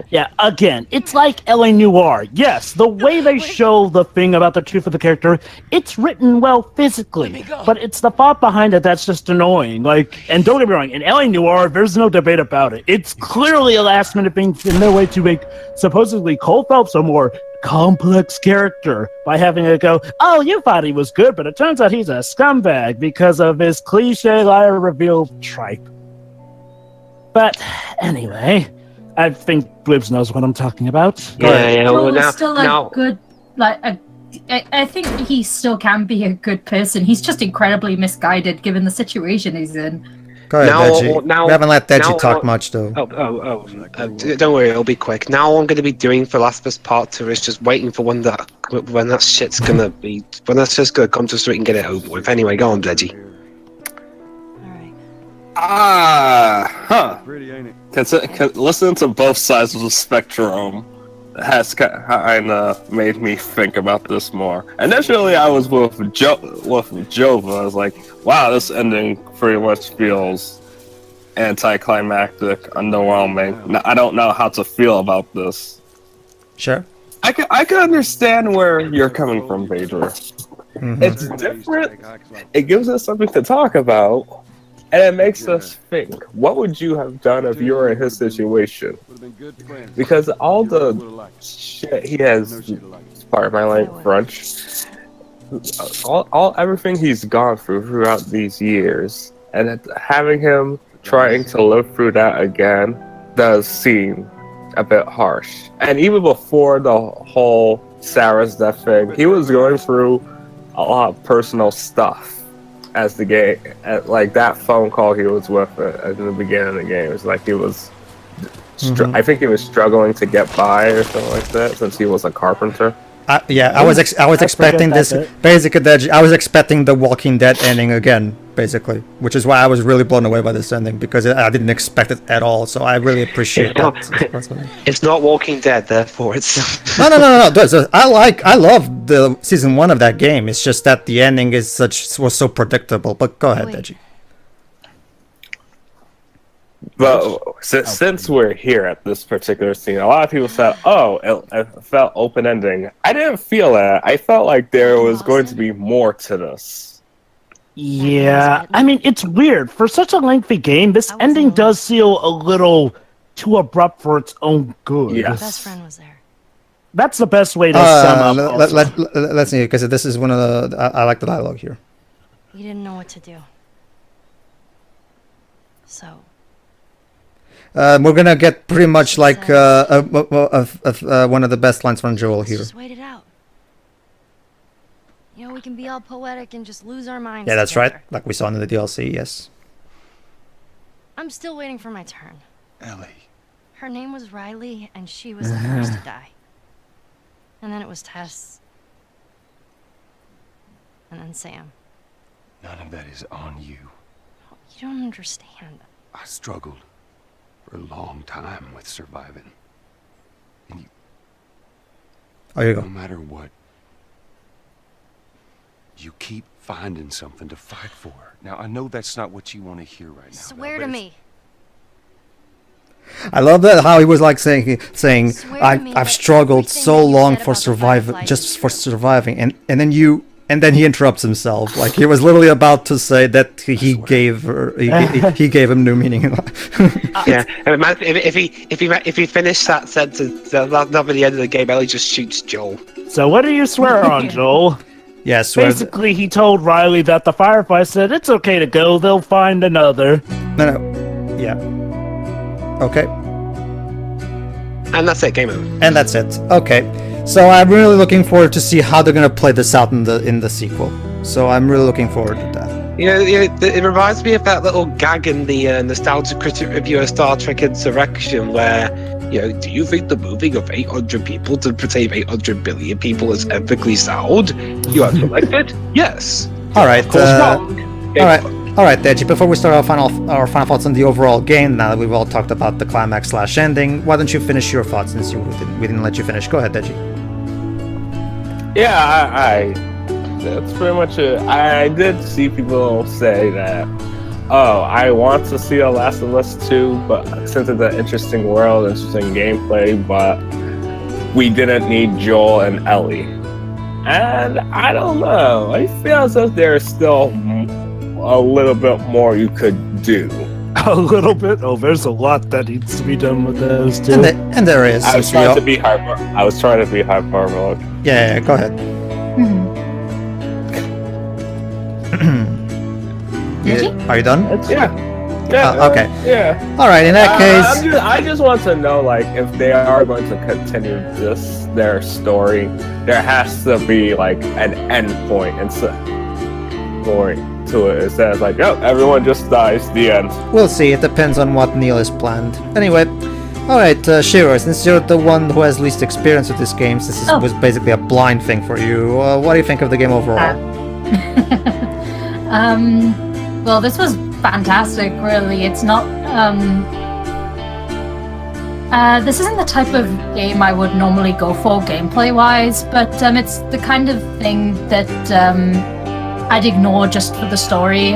Yeah, again, it's like LA Noire. Yes, the way they show the thing about the truth of the character, it's written well physically, but it's the thought behind it that's just annoying. Like, and don't get me wrong, in LA Noire, there's no debate about it. It's clearly a last-minute thing in their way to make supposedly Cole Phelps a more complex character by having it go, oh, you thought he was good, but it turns out he's a scumbag because of his cliche liar reveal tripe. But anyway, I think Blibbs knows what I'm talking about. Yeah. Well, Well, it's still now, good. I think he still can be a good person. He's just incredibly misguided given the situation he's in. Go ahead, Now- Deji. now- We haven't let Deji now- talk much, though. don't worry, it'll be quick. Now all I'm going to be doing for Last of Us Part 2 is just waiting for when that shit's going to be, when that's just going to come to us so we can get it over with. Anyway, go on, Deji. Pretty, ain't it? Listening to both sides of the spectrum has kind of made me think about this more. Initially, I was with Jova. I was like, wow, this ending pretty much feels anticlimactic, underwhelming. Now, I don't know how to feel about this. Sure. I can understand where you're coming from, Pedro. Mhm. It's different. It gives us something to talk about, and it makes us think. What would you have done if you were in his situation? Because all the shit he has, pardon my French, everything he's gone throughout these years, and having him trying to live through that again does seem a bit harsh. And even before the whole Sarah's death thing, he was going through a lot of personal stuff as the game, like that phone call he was with at the beginning of the game. It was like he was, I think he was struggling to get by or something like that since he was a carpenter. I was expecting this. Basically, I was expecting the Walking Dead ending again, basically, which is why I was really blown away by this ending because I didn't expect it at all. So I really appreciate that. It's not Walking Dead, therefore it's No. I love the season 1 of that game. It's just that the ending was so predictable. But go ahead, Deji. But since we're here at this particular scene, a lot of people said, oh, it felt open-ending. I didn't feel that. I felt like there was going to be more to this. Yeah, I mean, it's weird. For such a lengthy game, this ending does feel a little too abrupt for its own good. Yes. Best friend was there. That's the best way to sum up. Let's see, because this is one of the... I like the dialogue here. You didn't know what to do. So... we're gonna get pretty much like one of the best lines from Joel here. Just wait it out. You know, we can be all poetic and just lose our minds. Yeah, that's together. right. Like we saw in the DLC, yes. I'm still waiting for my turn. Ellie. Her name was Riley, and she was the first to die. And then it was Tess. And then Sam. None of that is on you. You don't understand. I struggled for a long time with surviving. And Oh, here you no go. matter what, you keep finding something to fight for. Now, I know that's not what you want to hear right now. Swear but to it's- me. I love that how he was like saying Swear to me I've that struggled everything so that you long said for about the surviving, Firefly just is for true. surviving, and then he interrupts himself. Like he was literally about to say that he gave him new meaning in life. yeah. If he finished that sentence, that'll be the end of the game. Ellie just shoots Joel. So what do you swear on, Joel? Yes, Basically, he told Riley that the Firefly said it's okay to go, they'll find another. No, yeah. Okay, And that's it, game over. and that's it. Okay, so I'm really looking forward to see how they're gonna play this out in the sequel. So I'm really looking forward to that. It reminds me of that little gag in the Nostalgia Critic review of Star Trek Insurrection where, do you think the moving of 800 people to save 800 billion people is epically sound? You are selected? Yes. All right. Of course wrong. All right, Deji. Before we start our final thoughts on the overall game, now that we've all talked about the climax/ending, why don't you finish your thoughts since we didn't let you finish? Go ahead, Deji. Yeah, I that's pretty much it. I did see people say that, oh, I want to see a Last of Us 2, but since it's an interesting world, interesting gameplay, but we didn't need Joel and Ellie. And I don't know. I feel as if there's still a little bit more you could do. A little bit? Oh, there's a lot that needs to be done with those too. And there is. I was trying to be hyperbolic. Yeah, go ahead. Did you? Are you done? Yeah. Okay. Yeah. All right. In that case, I just want to know, like, if they are going to continue their story, there has to be like an end point and story to it. It says like, oh, everyone just dies. The end. we'll see. It depends on what Neil has planned. Anyway, all right, Shiro, since you're the one who has least experience with this game, since this was basically a blind thing for you, what do you think of the game overall? Well, this was fantastic, really. It's not, this isn't the type of game I would normally go for gameplay-wise, but it's the kind of thing that I'd ignore just for the story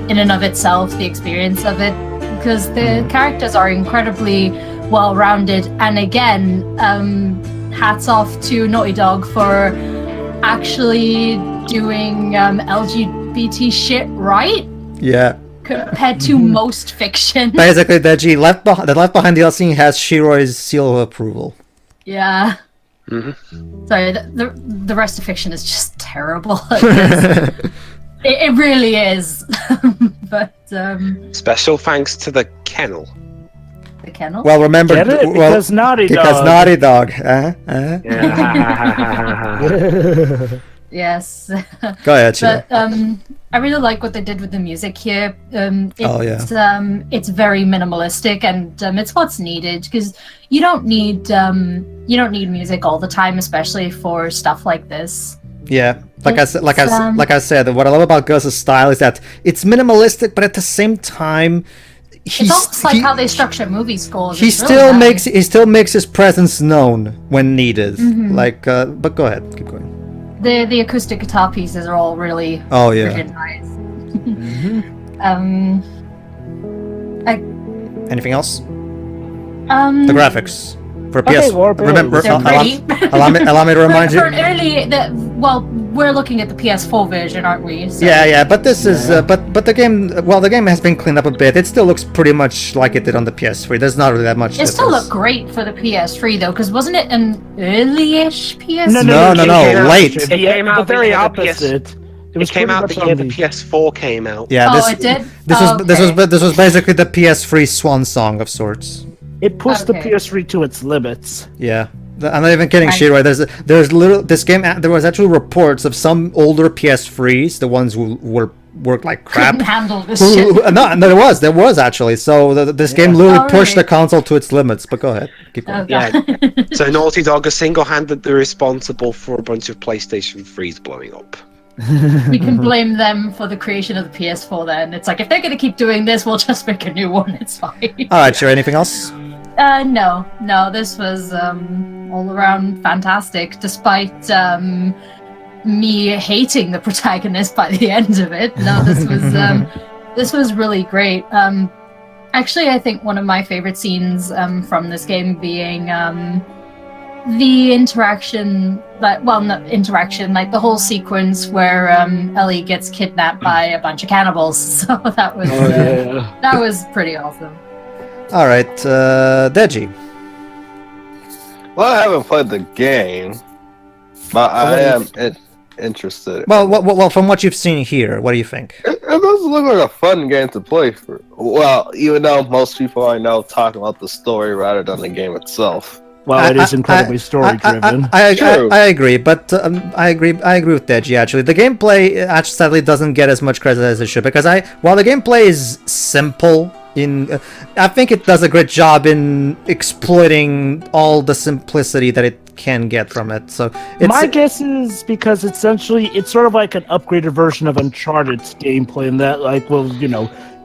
in and of itself, the experience of it, because the characters are incredibly well-rounded, and again, hats off to Naughty Dog for actually doing LGBT shit right. Yeah. Compared to most fiction. Basically, the Left Behind DLC has Shiro's seal of approval. Yeah. Mm-hmm. Sorry, the rest of fiction is just terrible. It really is. But Special thanks to the kennel. the kennel. Well, remember, Get it? Because Naughty Dog. Naughty Dog. Yes. Go ahead, Shiro. But I really like what they did with the music here. It's very minimalistic, and it's what's needed, because you don't need music all the time, especially for stuff like this. Yeah, like I said, what I love about Gus's style is that it's minimalistic, but at the same time, It's almost like how they structure movie scores. he still makes his presence known when needed. Mhm. But go ahead, keep going. The acoustic guitar pieces are all really freaking nice. Anything else? The graphics for Okay, PS. Warbeard. Remember, They're pretty. allow me to remind you. For an early, we're looking at the PS4 version, aren't we? So. Yeah, but this is but the game. Well, the game has been cleaned up a bit. It still looks pretty much like it did on the PS3. There's not really that much. It still difference. looked great for the PS3 though, because wasn't it an early-ish PS3? No, late. It came out the very the opposite. It came out the year the PS4 came out. Yeah, it did. This was basically the PS3 swan song of sorts. It pushed the Okay. PS3 to its limits. Yeah, I'm not even kidding, Right. Shiro. There was actually reports of some older PS3s, the ones who worked like crap. Couldn't handle this shit. No, there was actually. So this game literally Oh, pushed really? the console to its limits. But go ahead, keep going. Okay. So Naughty Dog are single-handedly responsible for a bunch of PlayStation 3s blowing up. We can blame them for the creation of the PS4 then. It's like, if they're going to keep doing this, we'll just make a new one. It's fine. All right, Shiro. Anything else? No, this was all around fantastic, despite me hating the protagonist by the end of it. No, this was really great. Actually, I think one of my favorite scenes from this game being the interaction, like the whole sequence where Ellie gets kidnapped by a bunch of cannibals. So that was pretty awesome. All right, Deji. Well, I haven't played the game, but I am interested. Well, from what you've seen here, what do you think? It does look like a fun game to play for. Well, even though most people I know talk about the story rather than the game itself. Well, it is incredibly story-driven. I agree, but I agree with Deji. Actually, the gameplay sadly doesn't get as much credit as it should, because while the gameplay is simple, I think it does a great job in exploiting all the simplicity that it can get from it. So my guess is because essentially it's sort of like an upgraded version of Uncharted's gameplay, in that, like, well,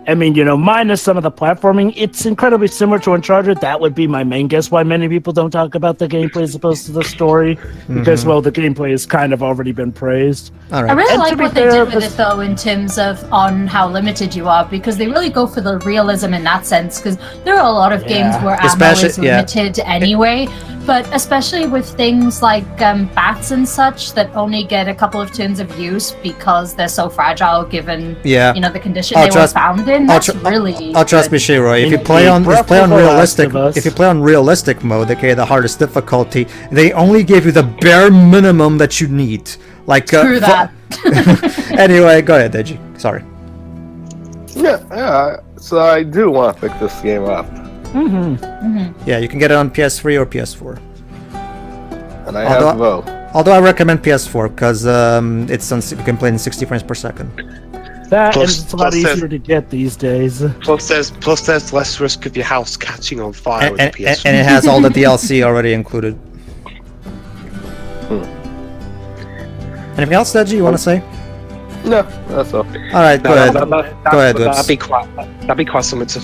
I mean, minus some of the platforming, it's incredibly similar to Uncharted. That would be my main guess why many people don't talk about the gameplay as opposed to the story. Because, well, the gameplay has kind of already been praised. All right. I really And to like be what they fair, did with it though, in terms of on how limited you are, because they really go for the realism in that sense. Because there are a lot of games where ammo Especially- is limited anyway, but especially with things like bats and such that only get a couple of turns of use because they're so fragile, given the condition they were found in. That's really. Trust me, Shiro. If you play on realistic mode, okay, the hardest difficulty, they only give you the bare minimum that you need. Like Screw that. Anyway, go ahead, Deji. Sorry. Yeah. So I do want to pick this game up, Yeah, you can get it on PS3 or PS4. and I have both. Although I recommend PS4 because you can play in 60 frames per second. That Plus- and it's a lot plus there's- easier to get these days. Plus, there's less risk of your house catching on fire with the PS4. And it has all the DLC already included. Anything else, Deji, you want to say? No, that's all. All right, go ahead. Go ahead, That'd Wibs. be quite something to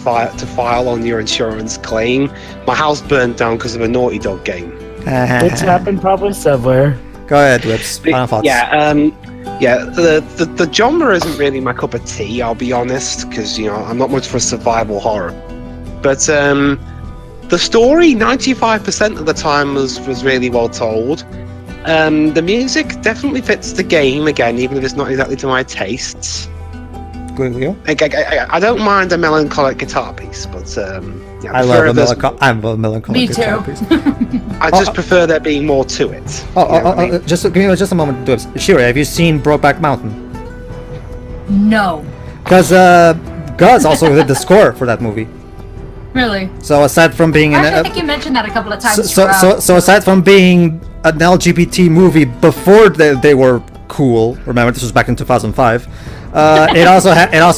file on your insurance claim. My house burned down because of a Naughty Dog game. It's happened probably somewhere. Go ahead, Wibs. Final thoughts. The genre isn't really my cup of tea, I'll be honest, because I'm not much for survival horror. But the story, 95% of the time was really well told. The music definitely fits the game again, even if it's not exactly to my tastes. Good, Leo. I don't mind a melancholic guitar piece, but I love a melancholic Me guitar too. piece. I just prefer there being more to it. Just give me just a moment, Wibs. Shiro, have you seen Brokeback Mountain? No. Because Guz also did the score for that movie. Really? So aside from being I think you mentioned that a couple of times. so aside from being an LGBT movie before they were cool, remember this was back in 2005. It also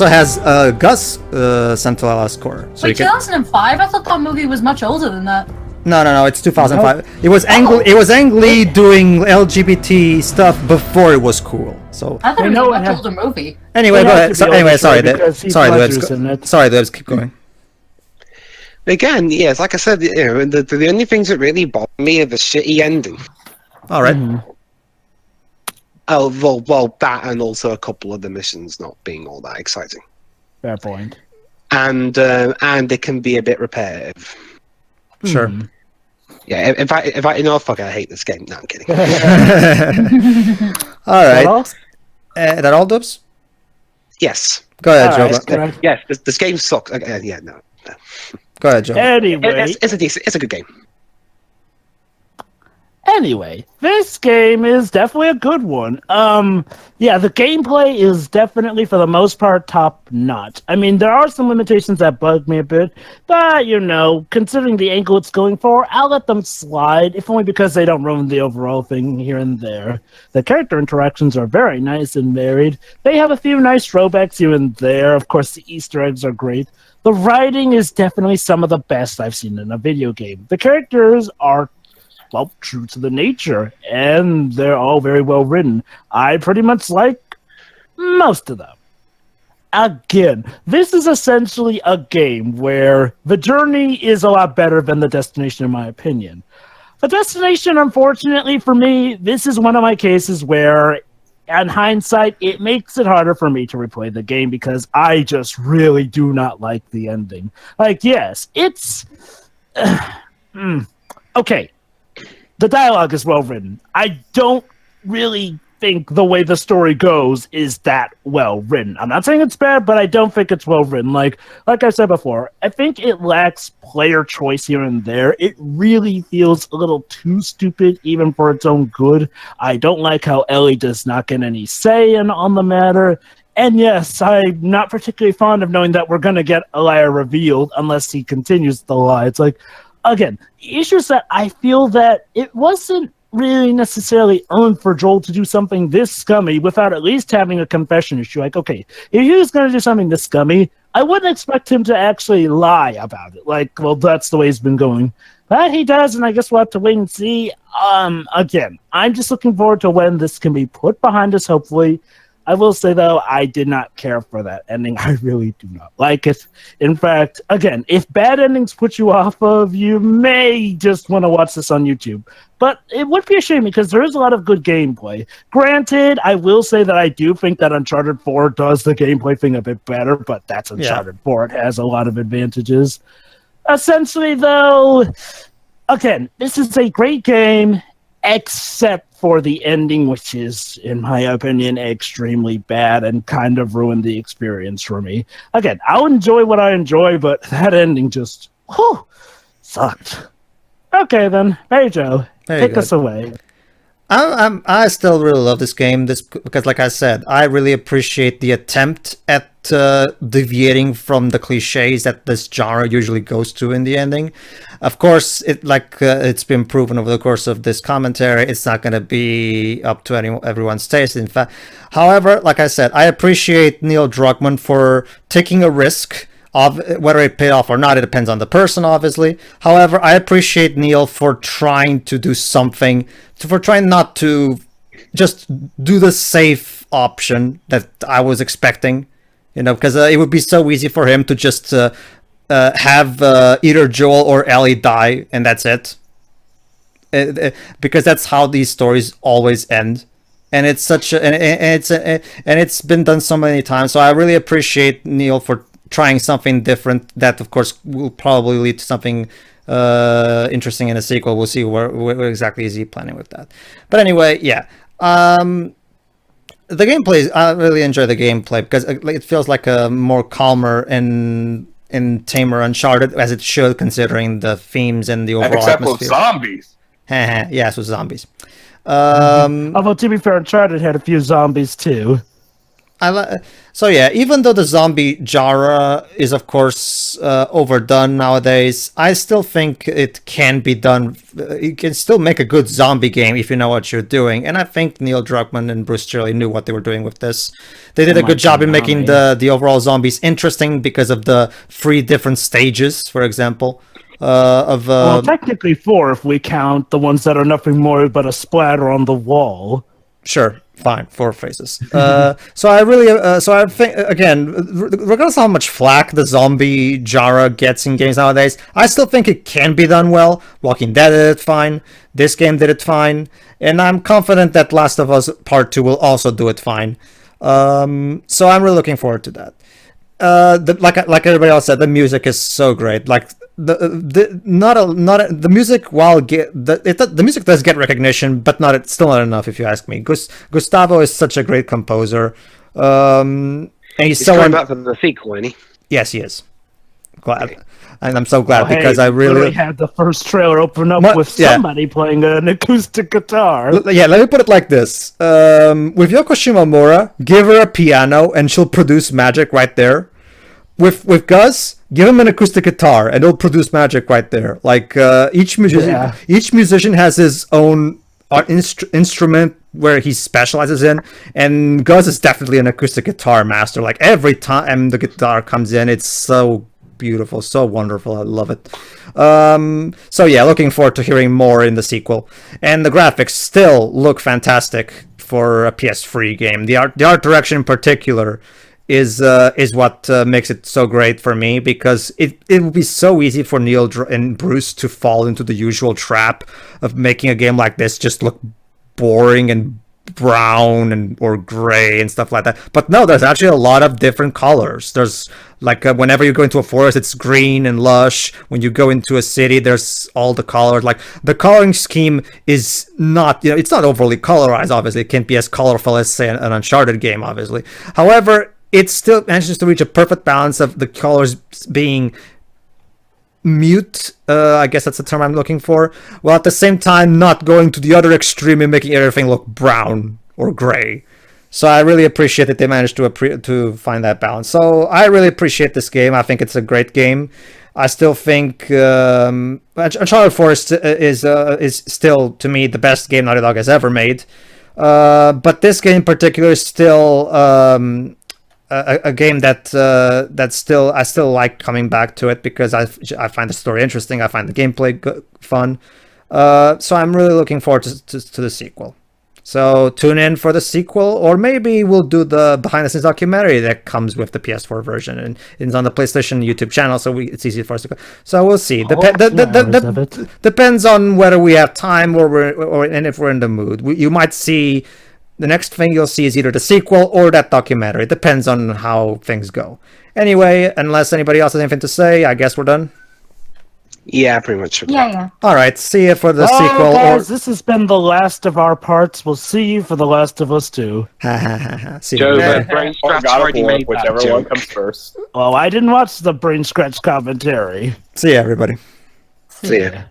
has Gus Santaella score. So Wait, 2005? I thought that movie was much older than that. No, it's 2005. It was Ang Lee doing LGBT stuff before it was cool. So I thought it was a much older movie. anyway, It go has ahead. to be older, Sorry, because Heath sorry, Ledger's in it. Debs, keep going. Again, yes, like I said, the only things that really bother me are the shitty ending. All right. Oh, well, that and also a couple of the missions not being all that exciting. Fair point. And it can be a bit repetitive. Sure. Yeah, if I fuck it, I hate this game. No, I'm kidding. All right. all? That all, Dubs? Yes. Go ahead, All Joe. right. Yes, this game sucks. Yeah, no. Go ahead, Joe. Anyway, It's a good game. Anyway, this game is definitely a good one. Yeah, the gameplay is definitely, for the most part, top notch. I mean, there are some limitations that bug me a bit, but, considering the angle it's going for, I'll let them slide, if only because they don't ruin the overall thing here and there. The character interactions are very nice and varied. They have a few nice throwbacks here and there. Of course, the Easter eggs are great. The writing is definitely some of the best I've seen in a video game. The characters are true to the nature, and they're all very well written. I pretty much like most of them. Again, this is essentially a game where the journey is a lot better than the destination, in my opinion. The destination, unfortunately for me, this is one of my cases where, in hindsight, it makes it harder for me to replay the game because I just really do not like the ending. Yes, it's... okay. The dialogue is well written. I don't really think the way the story goes is that well written. I'm not saying it's bad, but I don't think it's well written. Like I said before, I think it lacks player choice here and there. It really feels a little too stupid, even for its own good. I don't like how Ellie does not get any say on the matter. And yes, I'm not particularly fond of knowing that we're going to get a liar revealed unless he continues to lie. It's like, again, the issue is that I feel that it wasn't really necessarily earned for Joel to do something this scummy without at least having a confession issue. Like, okay, if he was going to do something this scummy, I wouldn't expect him to actually lie about it. Like, well, that's the way it's been going. But he does, and I guess we'll have to wait and see. Again, I'm just looking forward to when this can be put behind us, hopefully. I will say, though, I did not care for that ending. I really do not like it. In fact, again, if bad endings put you off of, you may just want to watch this on YouTube. But it would be a shame because there is a lot of good gameplay. Granted, I will say that I do think that Uncharted 4 does the gameplay thing a bit better, but that's Uncharted 4. It has a lot of advantages. Essentially, though, again, this is a great game, except for the ending, which is, in my opinion, extremely bad and kind of ruined the experience for me. Again, I'll enjoy what I enjoy, but that ending just sucked. Okay, then, Pedro, take us away. I still really love this game because, like I said, I really appreciate the attempt at deviating from the cliches that this genre usually goes to in the ending. Of course, it's been proven over the course of this commentary, it's not going to be up to everyone's taste. In fact, however, like I said, I appreciate Neil Druckmann for taking a risk. Of whether it paid off or not, it depends on the person, obviously. However, I appreciate Neil for trying to do something, for trying not to just do the safe option that I was expecting, because it would be so easy for him to just have either Joel or Ellie die, and that's it. Because that's how these stories always end. And it's it's been done so many times. So I really appreciate Neil for trying something different that, of course, will probably lead to something interesting in a sequel. We'll see where exactly is he planning with that. But anyway, yeah. The gameplay, I really enjoy the gameplay because it feels like a more calmer and tamer Uncharted, as it should, considering the themes and the overall Except atmosphere. with zombies. Yes, with zombies. Although, to be fair, Uncharted had a few zombies, too. So yeah, even though the zombie genre is of course overdone nowadays, I still think it can be done. You can still make a good zombie game if you know what you're doing, and I think Neil Druckmann and Bruce Shirley knew what they were doing with this. They did a good job in making the overall zombies interesting because of the 3 different stages, for example. Well, technically 4 if we count the ones that are nothing more but a splatter on the wall. Sure, fine, 4 phases. So I think, again, regardless of how much flack the zombie genre gets in games nowadays, I still think it can be done well. Walking Dead did it fine. This game did it fine. And I'm confident that Last of Us Part 2 will also do it fine. So I'm really looking forward to that. Like everybody else said, the music is so great. Like the music, while the music does get recognition, but still not enough, if you ask me. Gustavo is such a great composer, and he's coming back for the sequel, isn't he? Yes, he is. Glad, and I'm so glad because I really had the first trailer open up with somebody playing an acoustic guitar. Yeah, let me put it like this: with Yoko Shimomura, give her a piano and she'll produce magic right there. With Gus, give him an acoustic guitar and it'll produce magic right there. Like each musician has his own instrument where he specializes in, and Gus is definitely an acoustic guitar master. Like every time the guitar comes in, it's so beautiful, so wonderful. I love it. So yeah, looking forward to hearing more in the sequel. And the graphics still look fantastic for a PS3 game. The art direction in particular is what makes it so great for me, because it would be so easy for Neil and Bruce to fall into the usual trap of making a game like this just look boring and brown or gray and stuff like that. But no, there's actually a lot of different colors. There's like whenever you go into a forest, it's green and lush. When you go into a city, there's all the colors. Like the coloring scheme is not, it's not overly colorized. Obviously, it can't be as colorful as, say, an Uncharted game, obviously. However, it still manages to reach a perfect balance of the colors being mute, I guess that's the term I'm looking for, while at the same time not going to the other extreme and making everything look brown or gray. So I really appreciate that they managed to find that balance. So I really appreciate this game. I think it's a great game. I still think Uncharted 4 is still, to me, the best game Naughty Dog has ever made. But this game in particular is still a game that I still like coming back to it, because I find the story interesting. I find the gameplay fun. So I'm really looking forward to the sequel. So tune in for the sequel, or maybe we'll do the behind-the-scenes documentary that comes with the PS4 version, and it's on the PlayStation YouTube channel, so it's easy for us to go. So we'll see. Depends on whether we have time and if we're in the mood. You might see the next thing you'll see is either the sequel or that documentary. It depends on how things go. Anyway, unless anybody else has anything to say, I guess we're done. Yeah, pretty much. Yeah. All right, see you for the sequel. Guys, this has been the last of our parts. We'll see you for the Last of Us 2. See Joe, you. the brain scratch already made that whichever one joke. comes first. Well, I didn't watch the brain scratch commentary. See you, everybody. See ya.